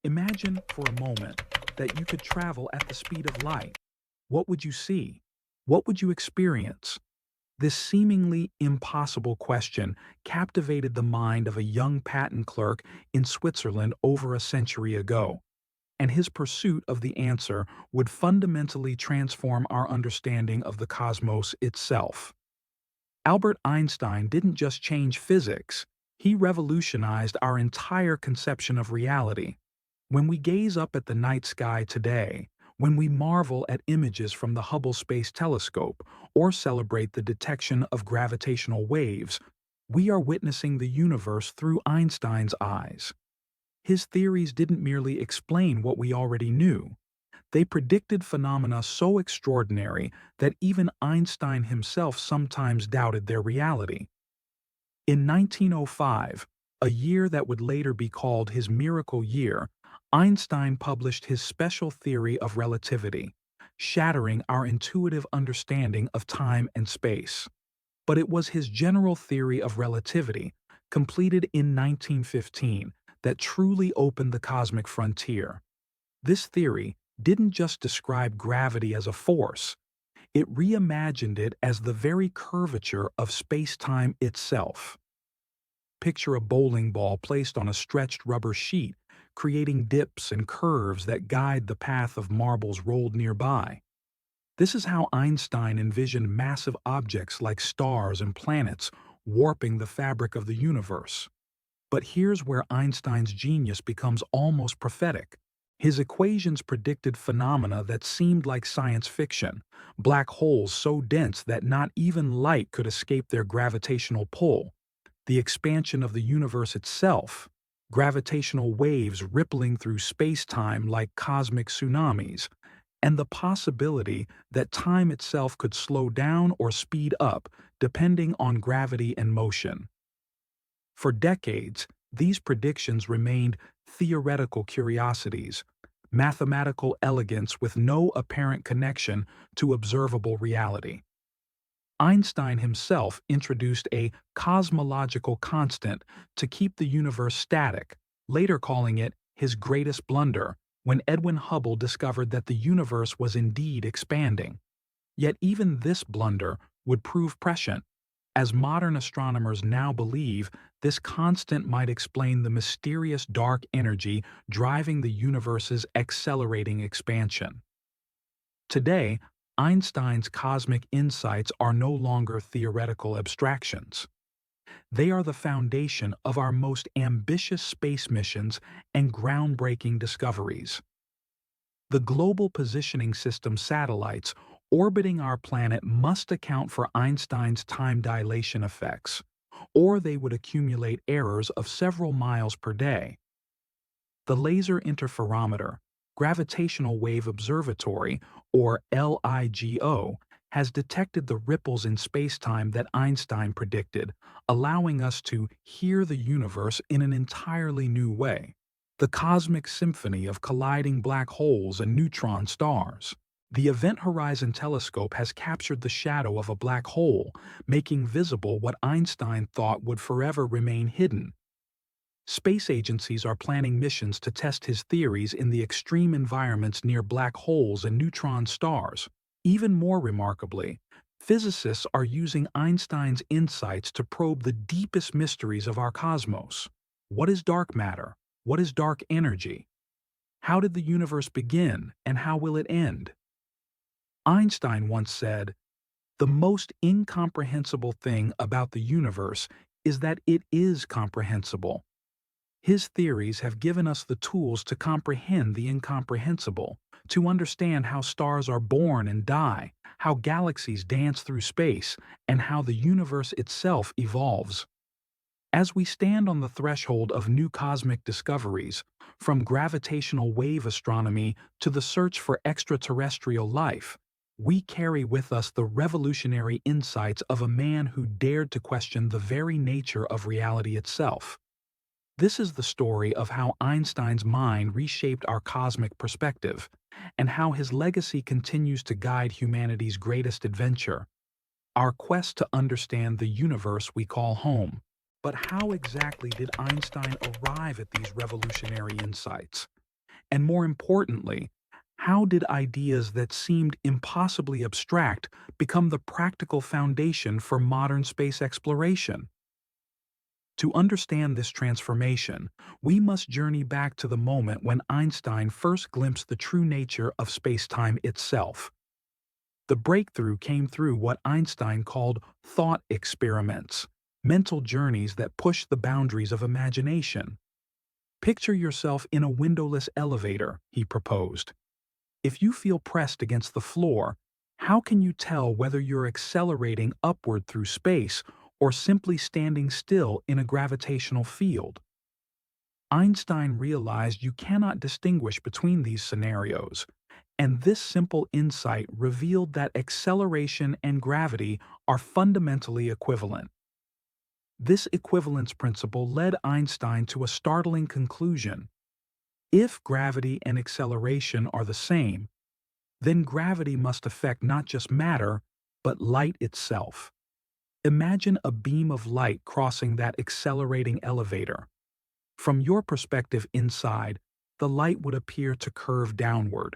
Imagine for a moment that you could travel at the speed of light. What would you see? What would you experience? This seemingly impossible question captivated the mind of a young patent clerk in Switzerland over a century ago, and his pursuit of the answer would fundamentally transform our understanding of the cosmos itself. Albert Einstein didn't just change physics, he revolutionized our entire conception of reality. When we gaze up at the night sky today, when we marvel at images from the Hubble Space Telescope or celebrate the detection of gravitational waves, we are witnessing the universe through Einstein's eyes. His theories didn't merely explain what we already knew. They predicted phenomena so extraordinary that even Einstein himself sometimes doubted their reality. In 1905, a year that would later be called his miracle year, Einstein published his special theory of relativity, shattering our intuitive understanding of time and space. But it was his general theory of relativity, completed in 1915, that truly opened the cosmic frontier. This theory didn't just describe gravity as a force, it reimagined it as the very curvature of space-time itself. Picture a bowling ball placed on a stretched rubber sheet, creating dips and curves that guide the path of marbles rolled nearby. This is how Einstein envisioned massive objects like stars and planets warping the fabric of the universe. But here's where Einstein's genius becomes almost prophetic. His equations predicted phenomena that seemed like science fiction, black holes so dense that not even light could escape their gravitational pull, the expansion of the universe itself, gravitational waves rippling through space-time like cosmic tsunamis, and the possibility that time itself could slow down or speed up depending on gravity and motion. For decades, these predictions remained theoretical curiosities, mathematical elegance with no apparent connection to observable reality. Einstein himself introduced a cosmological constant to keep the universe static, later calling it his greatest blunder when Edwin Hubble discovered that the universe was indeed expanding. Yet even this blunder would prove prescient, as modern astronomers now believe this constant might explain the mysterious dark energy driving the universe's accelerating expansion. Today, Einstein's cosmic insights are no longer theoretical abstractions. They are the foundation of our most ambitious space missions and groundbreaking discoveries. The Global Positioning System satellites orbiting our planet must account for Einstein's time dilation effects, or they would accumulate errors of several miles per day. The Laser Interferometer, Gravitational Wave Observatory, or LIGO, has detected the ripples in spacetime that Einstein predicted, allowing us to hear the universe in an entirely new way. The cosmic symphony of colliding black holes and neutron stars. The Event Horizon Telescope has captured the shadow of a black hole, making visible what Einstein thought would forever remain hidden. Space agencies are planning missions to test his theories in the extreme environments near black holes and neutron stars. Even more remarkably, physicists are using Einstein's insights to probe the deepest mysteries of our cosmos. What is dark matter? What is dark energy? How did the universe begin, and how will it end? Einstein once said, "The most incomprehensible thing about the universe is that it is comprehensible." His theories have given us the tools to comprehend the incomprehensible, to understand how stars are born and die, how galaxies dance through space, and how the universe itself evolves. As we stand on the threshold of new cosmic discoveries, from gravitational wave astronomy to the search for extraterrestrial life, we carry with us the revolutionary insights of a man who dared to question the very nature of reality itself. This is the story of how Einstein's mind reshaped our cosmic perspective, and how his legacy continues to guide humanity's greatest adventure, our quest to understand the universe we call home. But how exactly did Einstein arrive at these revolutionary insights? And more importantly, how did ideas that seemed impossibly abstract become the practical foundation for modern space exploration? To understand this transformation, we must journey back to the moment when Einstein first glimpsed the true nature of spacetime itself. The breakthrough came through what Einstein called thought experiments, mental journeys that push the boundaries of imagination. Picture yourself in a windowless elevator, he proposed. If you feel pressed against the floor, how can you tell whether you're accelerating upward through space or simply standing still in a gravitational field? Einstein realized you cannot distinguish between these scenarios, and this simple insight revealed that acceleration and gravity are fundamentally equivalent. This equivalence principle led Einstein to a startling conclusion. If gravity and acceleration are the same, then gravity must affect not just matter, but light itself. Imagine a beam of light crossing that accelerating elevator. From your perspective inside, the light would appear to curve downward.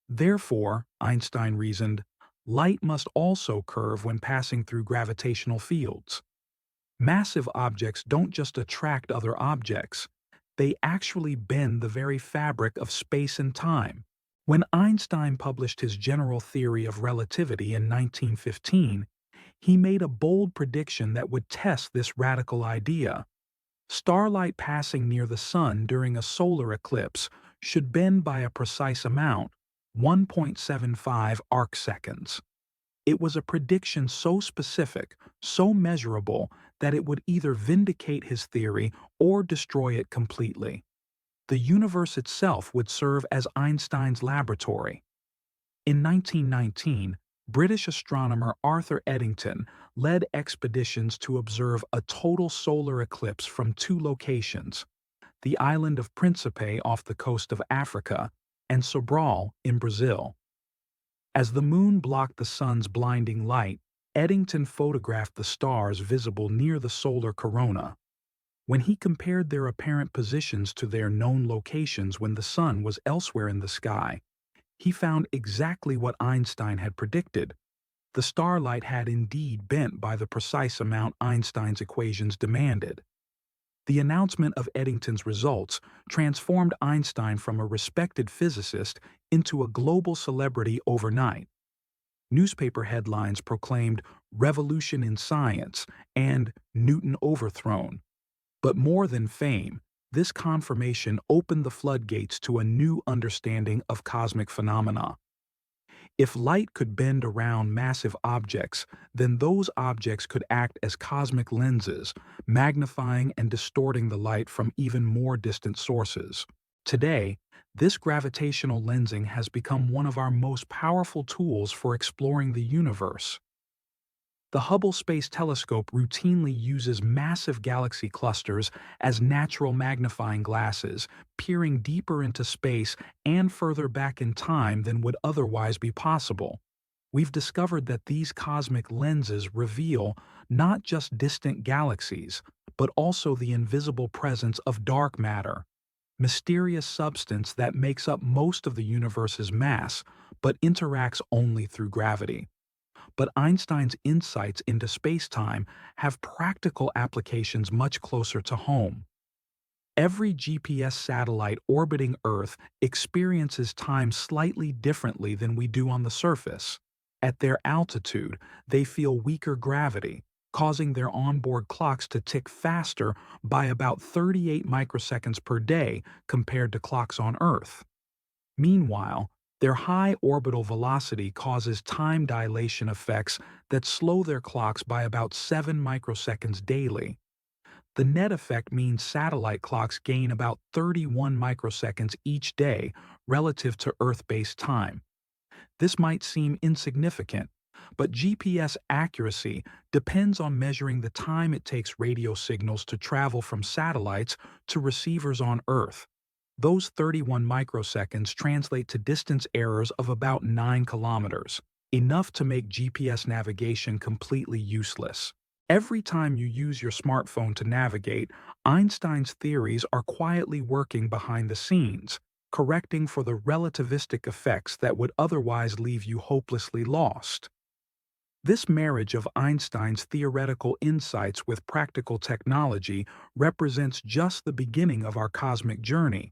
Therefore, Einstein reasoned, light must also curve when passing through gravitational fields. Massive objects don't just attract other objects, they actually bend the very fabric of space and time. When Einstein published his general theory of relativity in 1915, he made a bold prediction that would test this radical idea. Starlight passing near the sun during a solar eclipse should bend by a precise amount, 1.75 arcseconds. It was a prediction so specific, so measurable, that it would either vindicate his theory or destroy it completely. The universe itself would serve as Einstein's laboratory. In 1919, British astronomer Arthur Eddington led expeditions to observe a total solar eclipse from two locations, the island of Principe off the coast of Africa and Sobral in Brazil. As the moon blocked the sun's blinding light, Eddington photographed the stars visible near the solar corona. When he compared their apparent positions to their known locations when the sun was elsewhere in the sky, he found exactly what Einstein had predicted. The starlight had indeed bent by the precise amount Einstein's equations demanded. The announcement of Eddington's results transformed Einstein from a respected physicist into a global celebrity overnight. Newspaper headlines proclaimed "Revolution in Science" and "Newton Overthrown." But more than fame, this confirmation opened the floodgates to a new understanding of cosmic phenomena. If light could bend around massive objects, then those objects could act as cosmic lenses, magnifying and distorting the light from even more distant sources. Today, this gravitational lensing has become one of our most powerful tools for exploring the universe. The Hubble Space Telescope routinely uses massive galaxy clusters as natural magnifying glasses, peering deeper into space and further back in time than would otherwise be possible. We've discovered that these cosmic lenses reveal not just distant galaxies, but also the invisible presence of dark matter, mysterious substance that makes up most of the universe's mass, but interacts only through gravity. But Einstein's insights into spacetime have practical applications much closer to home. Every GPS satellite orbiting Earth experiences time slightly differently than we do on the surface. At their altitude, they feel weaker gravity, causing their onboard clocks to tick faster by about 38 microseconds per day compared to clocks on Earth. Meanwhile, their high orbital velocity causes time dilation effects that slow their clocks by about 7 microseconds daily. The net effect means satellite clocks gain about 31 microseconds each day relative to Earth-based time. This might seem insignificant, but GPS accuracy depends on measuring the time it takes radio signals to travel from satellites to receivers on Earth. Those 31 microseconds translate to distance errors of about 9 kilometers, enough to make GPS navigation completely useless. Every time you use your smartphone to navigate, Einstein's theories are quietly working behind the scenes. correcting for the relativistic effects that would otherwise leave you hopelessly lost. This marriage of Einstein's theoretical insights with practical technology represents just the beginning of our cosmic journey.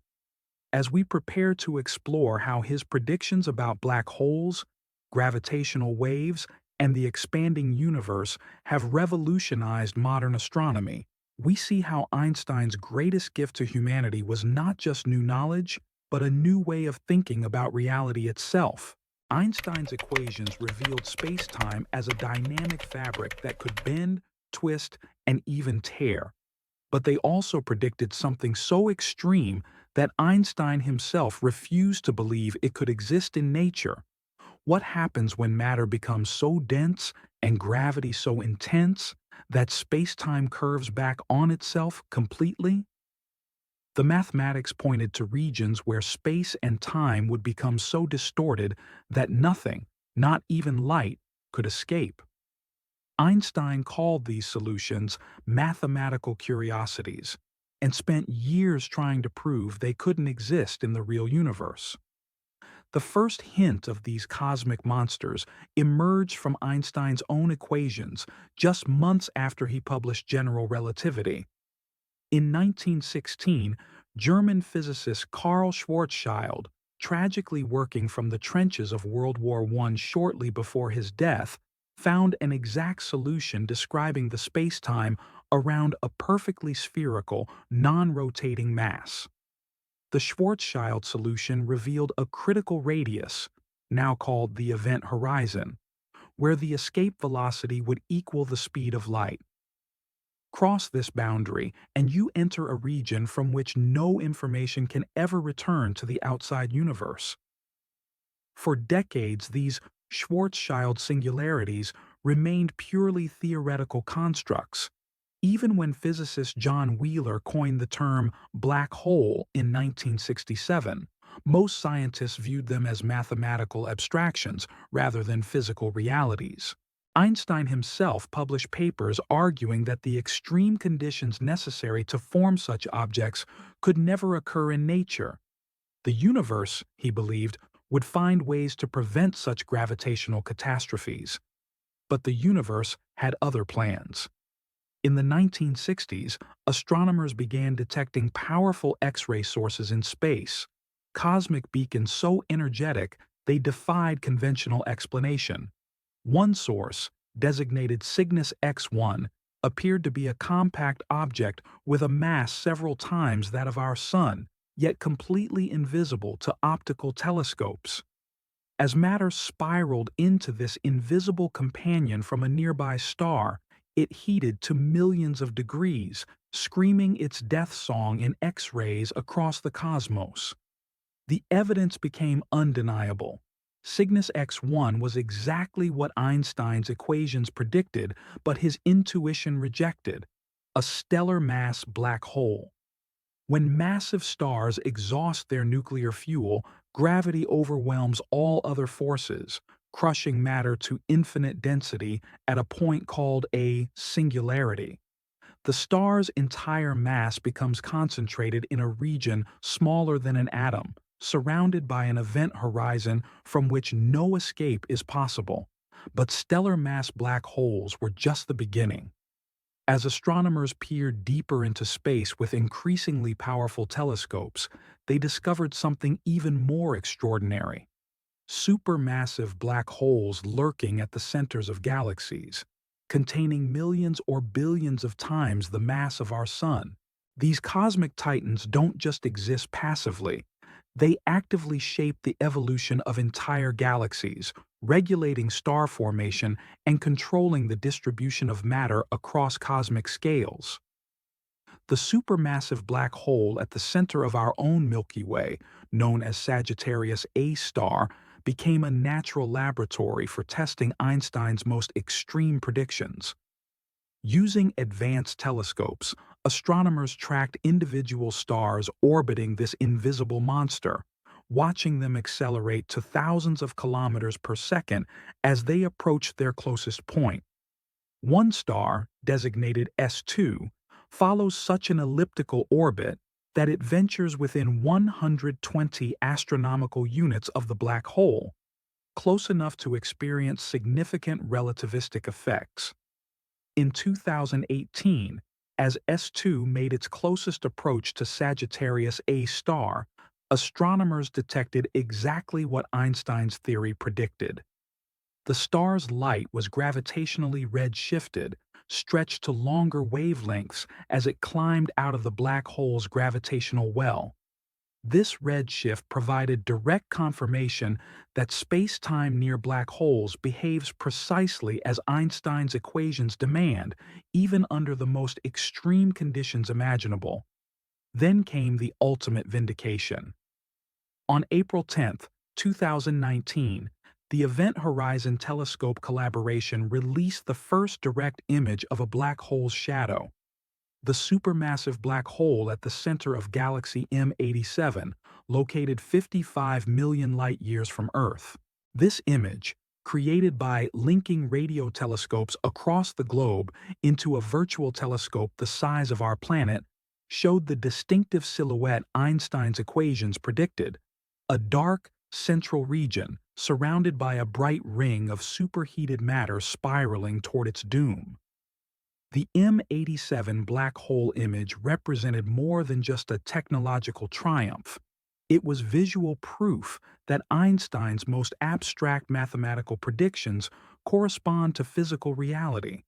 As we prepare to explore how his predictions about black holes, gravitational waves, and the expanding universe have revolutionized modern astronomy, we see how Einstein's greatest gift to humanity was not just new knowledge, but a new way of thinking about reality itself. Einstein's equations revealed spacetime as a dynamic fabric that could bend, twist, and even tear. But they also predicted something so extreme that Einstein himself refused to believe it could exist in nature. What happens when matter becomes so dense and gravity so intense that space-time curves back on itself completely? The mathematics pointed to regions where space and time would become so distorted that nothing, not even light, could escape. Einstein called these solutions mathematical curiosities and spent years trying to prove they couldn't exist in the real universe. The first hint of these cosmic monsters emerged from Einstein's own equations just months after he published general relativity. In 1916, German physicist Karl Schwarzschild, tragically working from the trenches of World War I shortly before his death, found an exact solution describing the spacetime around a perfectly spherical, non-rotating mass. The Schwarzschild solution revealed a critical radius, now called the event horizon, where the escape velocity would equal the speed of light. Cross this boundary, and you enter a region from which no information can ever return to the outside universe. For decades, these Schwarzschild singularities remained purely theoretical constructs. Even when physicist John Wheeler coined the term black hole in 1967, most scientists viewed them as mathematical abstractions rather than physical realities. Einstein himself published papers arguing that the extreme conditions necessary to form such objects could never occur in nature. The universe, he believed, would find ways to prevent such gravitational catastrophes. But the universe had other plans. In the 1960s, astronomers began detecting powerful X-ray sources in space, cosmic beacons so energetic they defied conventional explanation. One source, designated Cygnus X1, appeared to be a compact object with a mass several times that of our Sun, yet completely invisible to optical telescopes. As matter spiraled into this invisible companion from a nearby star, it heated to millions of degrees, screaming its death song in X-rays across the cosmos. The evidence became undeniable. Cygnus X1 was exactly what Einstein's equations predicted, but his intuition rejected: a stellar mass black hole. When massive stars exhaust their nuclear fuel, gravity overwhelms all other forces, crushing matter to infinite density at a point called a singularity. The star's entire mass becomes concentrated in a region smaller than an atom, surrounded by an event horizon from which no escape is possible. But stellar mass black holes were just the beginning. As astronomers peered deeper into space with increasingly powerful telescopes, they discovered something even more extraordinary: supermassive black holes lurking at the centers of galaxies, containing millions or billions of times the mass of our Sun. These cosmic titans don't just exist passively. They actively shape the evolution of entire galaxies, regulating star formation and controlling the distribution of matter across cosmic scales. The supermassive black hole at the center of our own Milky Way, known as Sagittarius A star, became a natural laboratory for testing Einstein's most extreme predictions. Using advanced telescopes, astronomers tracked individual stars orbiting this invisible monster, watching them accelerate to thousands of kilometers per second as they approached their closest point. One star, designated S2, follows such an elliptical orbit that it ventures within 120 astronomical units of the black hole, close enough to experience significant relativistic effects. In 2018, as S2 made its closest approach to Sagittarius A star, astronomers detected exactly what Einstein's theory predicted. The star's light was gravitationally redshifted, stretched to longer wavelengths as it climbed out of the black hole's gravitational well. This redshift provided direct confirmation that space-time near black holes behaves precisely as Einstein's equations demand, even under the most extreme conditions imaginable. Then came the ultimate vindication. On April 10, 2019, the Event Horizon Telescope collaboration released the first direct image of a black hole's shadow. The supermassive black hole at the center of galaxy M87, located 55 million light-years from Earth. This image, created by linking radio telescopes across the globe into a virtual telescope the size of our planet, showed the distinctive silhouette Einstein's equations predicted: a dark, central region surrounded by a bright ring of superheated matter spiraling toward its doom. The M87 black hole image represented more than just a technological triumph. It was visual proof that Einstein's most abstract mathematical predictions correspond to physical reality.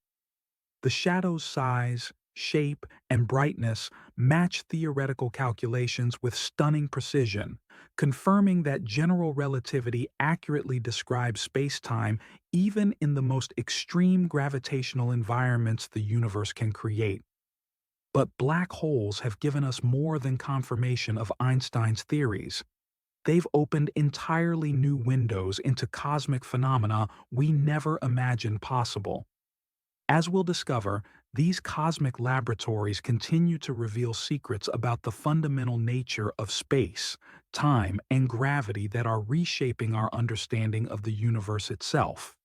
The shadow's size, shape, and brightness match theoretical calculations with stunning precision, confirming that general relativity accurately describes space-time even in the most extreme gravitational environments the universe can create. But black holes have given us more than confirmation of Einstein's theories. They've opened entirely new windows into cosmic phenomena we never imagined possible. As we'll discover, these cosmic laboratories continue to reveal secrets about the fundamental nature of space, time, and gravity that are reshaping our understanding of the universe itself.